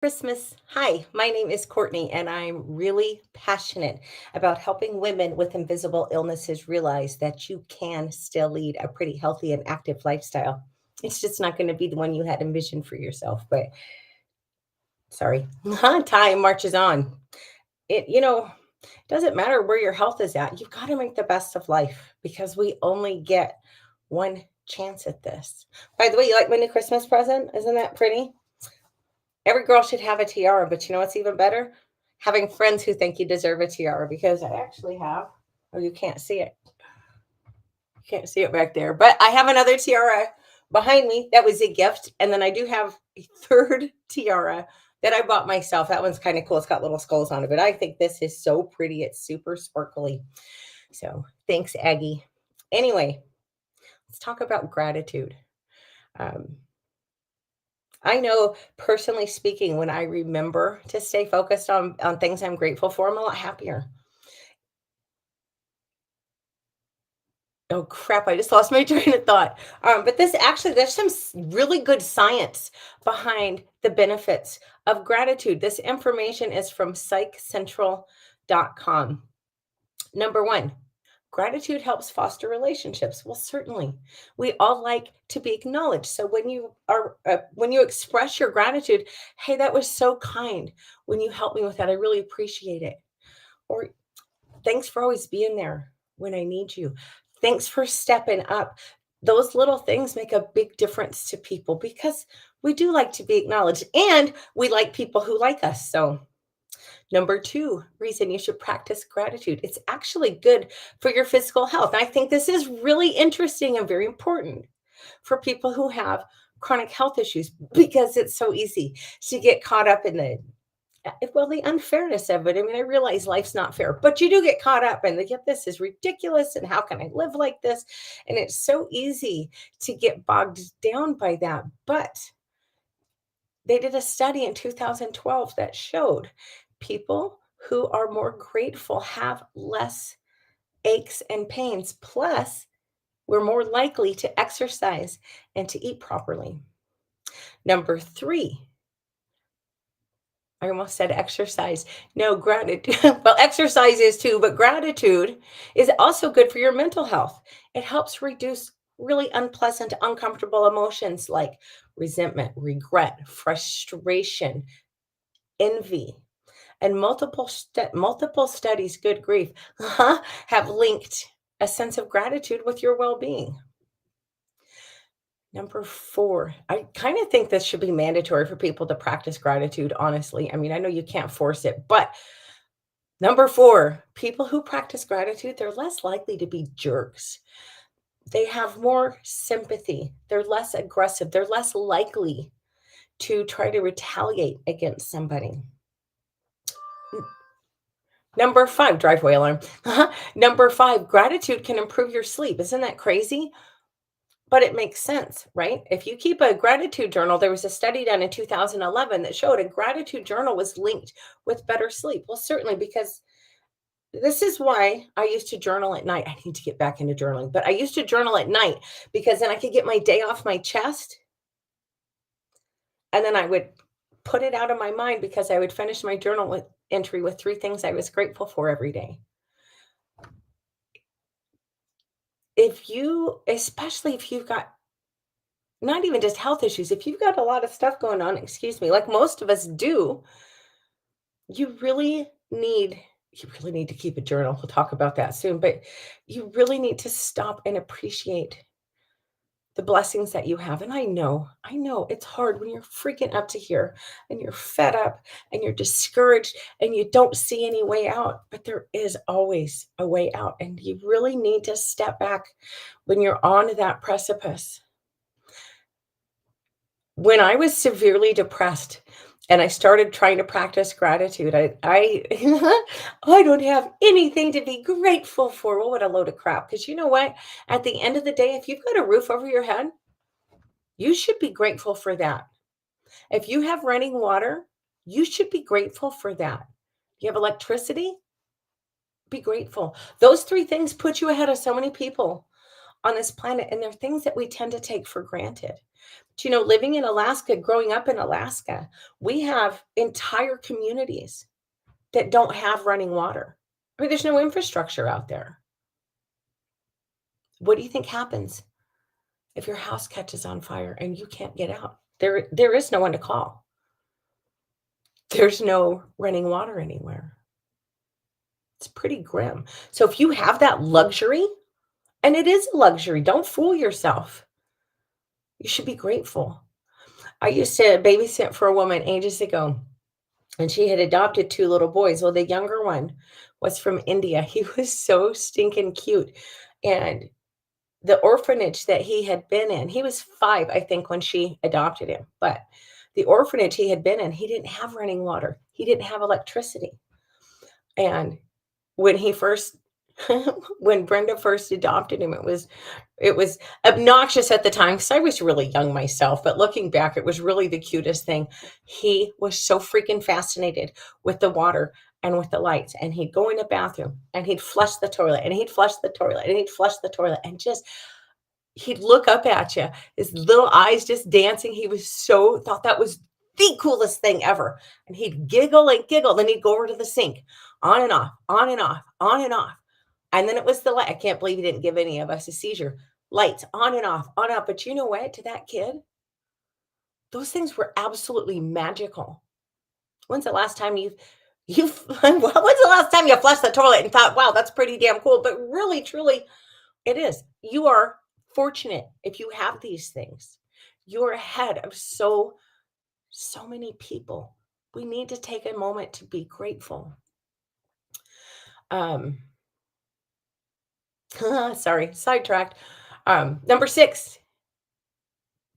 Christmas. Hi, my name is Courtney, and I'm really passionate about helping women with invisible illnesses realize that you can still lead a pretty healthy and active lifestyle. It's just not going to be the one you had envisioned for yourself, but sorry, time marches on. It doesn't matter where your health is at. You've got to make the best of life because we only get one chance at this. By the way, you like my new Christmas present? Isn't that pretty? Every girl should have a tiara, but you know what's even better? Having friends who think you deserve a tiara because I actually have. Oh, you can't see it. You can't see it back there. But I have another tiara behind me that was a gift. And then I do have a third tiara that I bought myself. That one's kind of cool. It's got little skulls on it, but I think this is so pretty. It's super sparkly. So thanks, Aggie. Anyway, let's talk about gratitude. Um, I know personally speaking, when I remember to stay focused on things I'm grateful for, I'm a lot happier. Oh crap, I just lost my train of thought. But this actually, there's some really good science behind the benefits of gratitude. This information is from psychcentral.com. Number one, gratitude helps foster relationships. Well, certainly, we all like to be acknowledged. So when you express your gratitude, hey, that was so kind. When you help me with that, I really appreciate it. Or thanks for always being there when I need you. Thanks for stepping up. Those little things make a big difference to people because we do like to be acknowledged and we like people who like us. So number two reason you should practice gratitude. It's actually good for your physical health. I think this is really interesting and very important for people who have chronic health issues because it's so easy to get caught up in the unfairness of it. I mean, I realize life's not fair, but you do get caught up and they get this is ridiculous and how can I live like this? And it's so easy to get bogged down by that. But they did a study in 2012 that showed people who are more grateful have less aches and pains. Plus, we're more likely to exercise and to eat properly. Number three, I almost said exercise. No, gratitude. Well, exercise is too, but gratitude is also good for your mental health. It helps reduce really unpleasant, uncomfortable emotions like resentment, regret, frustration, envy, and multiple studies, good grief, have linked a sense of gratitude with your well-being. Number four, I kind of think this should be mandatory for people to practice gratitude, honestly. I mean, I know you can't force it, but number four, people who practice gratitude, they're less likely to be jerks. They have more sympathy. They're less aggressive. They're less likely to try to retaliate against somebody. Number five, driveway alarm. Number five, gratitude can improve your sleep. Isn't that crazy? But it makes sense, right? If you keep a gratitude journal, there was a study done in 2011 that showed a gratitude journal was linked with better sleep. Well, certainly, because this is why I used to journal at night. I need to get back into journaling, but I used to journal at night because then I could get my day off my chest and then I would put it out of my mind because I would finish my journal with entry with three things I was grateful for every day. Especially if you've got not even just health issues, if you've got a lot of stuff going on, excuse me, like most of us do, you really need you really need to keep a journal. We'll talk about that soon, but you really need to stop and appreciate the blessings that you have. And I know it's hard when you're freaking up to here and you're fed up and you're discouraged and you don't see any way out, but there is always a way out. And you really need to step back when you're on that precipice. When I was severely depressed and I started trying to practice gratitude, I I don't have anything to be grateful for. Well, what a load of crap. Because you know what? At the end of the day, if you've got a roof over your head, you should be grateful for that. If you have running water, you should be grateful for that. You have electricity, be grateful. Those three things put you ahead of so many people on this planet, and they're things that we tend to take for granted. But, living in Alaska, growing up in Alaska, we have entire communities that don't have running water. I mean, there's no infrastructure out there. What do you think happens if your house catches on fire and you can't get out? There is no one to call. There's no running water anywhere. It's pretty grim. So if you have that luxury, and it is a luxury, don't fool yourself. You should be grateful. I used to babysit for a woman ages ago, and she had adopted two little boys. Well, the younger one was from India. He was so stinking cute. And the orphanage that he had been in, he was 5, I think, when she adopted him. But the orphanage he had been in, he didn't have running water. He didn't have electricity. And when he first when Brenda first adopted him, it was obnoxious at the time because I was really young myself, but looking back, it was really the cutest thing. He was so freaking fascinated with the water and with the lights, and he'd go in the bathroom and he'd flush the toilet and he'd flush the toilet and he'd flush the toilet and just he'd look up at you, his little eyes just dancing. He was thought that was the coolest thing ever. And he'd giggle and giggle. Then he'd go over to the sink, on and off, on and off, on and off. And then it was the light. I can't believe he didn't give any of us a seizure. Lights on and off, on and off. But you know what? To that kid, those things were absolutely magical. When's the last time you when's the last time you flushed the toilet and thought, wow, that's pretty damn cool? But really, truly, it is. You are fortunate if you have these things. You're ahead of so many people. We need to take a moment to be grateful. Sorry, sidetracked. Number 6,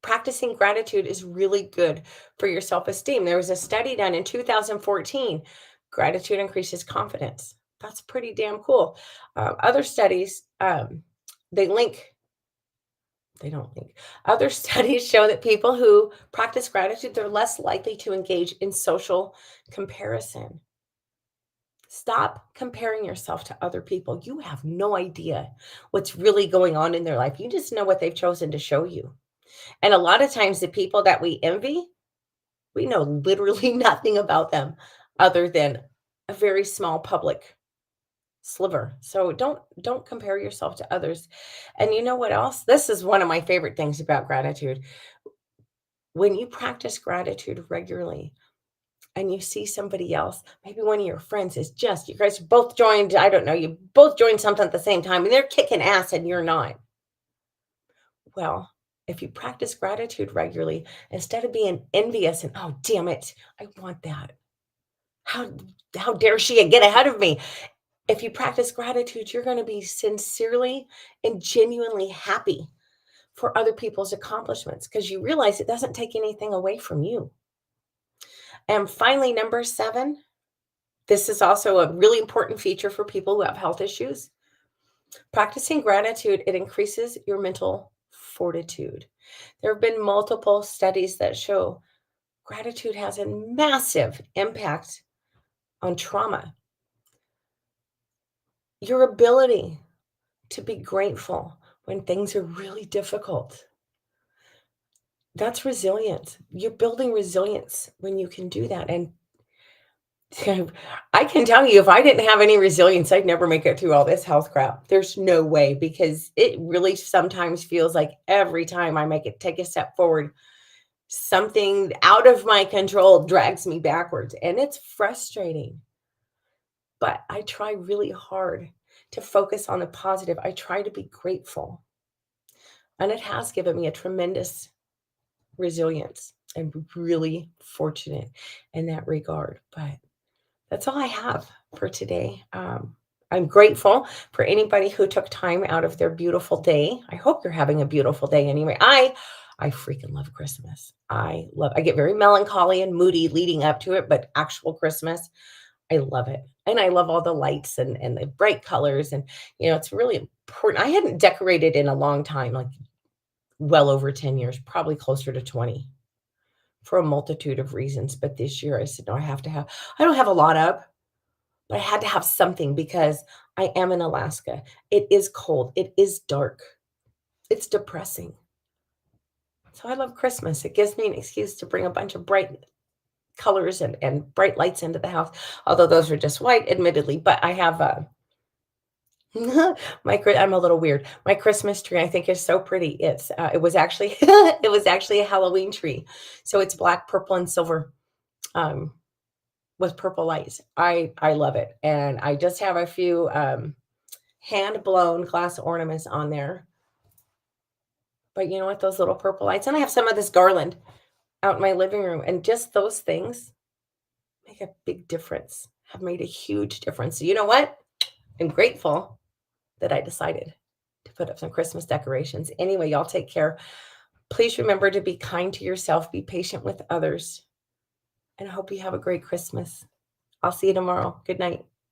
practicing gratitude is really good for your self-esteem. There was a study done in 2014. Gratitude increases confidence. That's pretty damn cool. Other studies, they don't link. Other studies show that people who practice gratitude, they're less likely to engage in social comparison. Stop comparing yourself to other people. You have no idea what's really going on in their life. You just know what they've chosen to show you. And a lot of times, the people that we envy, we know literally nothing about them other than a very small public sliver. So don't compare yourself to others. And you know what else? This is one of my favorite things about gratitude. When you practice gratitude regularly, and you see somebody else, maybe one of your friends you guys both joined, I don't know, you both joined something at the same time and they're kicking ass and you're not. Well, if you practice gratitude regularly, instead of being envious and, oh, damn it, I want that. How dare she get ahead of me? If you practice gratitude, you're going to be sincerely and genuinely happy for other people's accomplishments because you realize it doesn't take anything away from you. And finally, number 7, this is also a really important feature for people who have health issues. Practicing gratitude, it increases your mental fortitude. There have been multiple studies that show gratitude has a massive impact on trauma. Your ability to be grateful when things are really difficult. That's resilience. You're building resilience when you can do that. And I can tell you, if I didn't have any resilience, I'd never make it through all this health crap. There's no way because it really sometimes feels like every time I take a step forward, something out of my control drags me backwards. And it's frustrating. But I try really hard to focus on the positive. I try to be grateful. And it has given me a tremendous resilience. I'm really fortunate in that regard. But that's all I have for today. I'm grateful for anybody who took time out of their beautiful day. I hope you're having a beautiful day anyway. I freaking love Christmas. I get very melancholy and moody leading up to it, but actual Christmas, I love it. And I love all the lights and the bright colors. And, it's really important. I hadn't decorated in a long time, like well over 10 years, probably closer to 20 for a multitude of reasons. But this year I said, no, I don't have a lot up, but I had to have something because I am in Alaska. It is cold. It is dark. It's depressing. So I love Christmas. It gives me an excuse to bring a bunch of bright colors and bright lights into the house, although those are just white, admittedly. But I have I'm a little weird. My Christmas tree, I think, is so pretty. It was actually it was actually a Halloween tree, so it's black, purple, and silver um, with purple lights. I love it, and I just have a few hand blown glass ornaments on there. But you know what? Those little purple lights, and I have some of this garland out in my living room, and just those things make a big difference. Have made a huge difference. So you know what? I'm grateful that I decided to put up some Christmas decorations. Anyway, y'all take care. Please remember to be kind to yourself, be patient with others, and I hope you have a great Christmas. I'll see you tomorrow. Good night.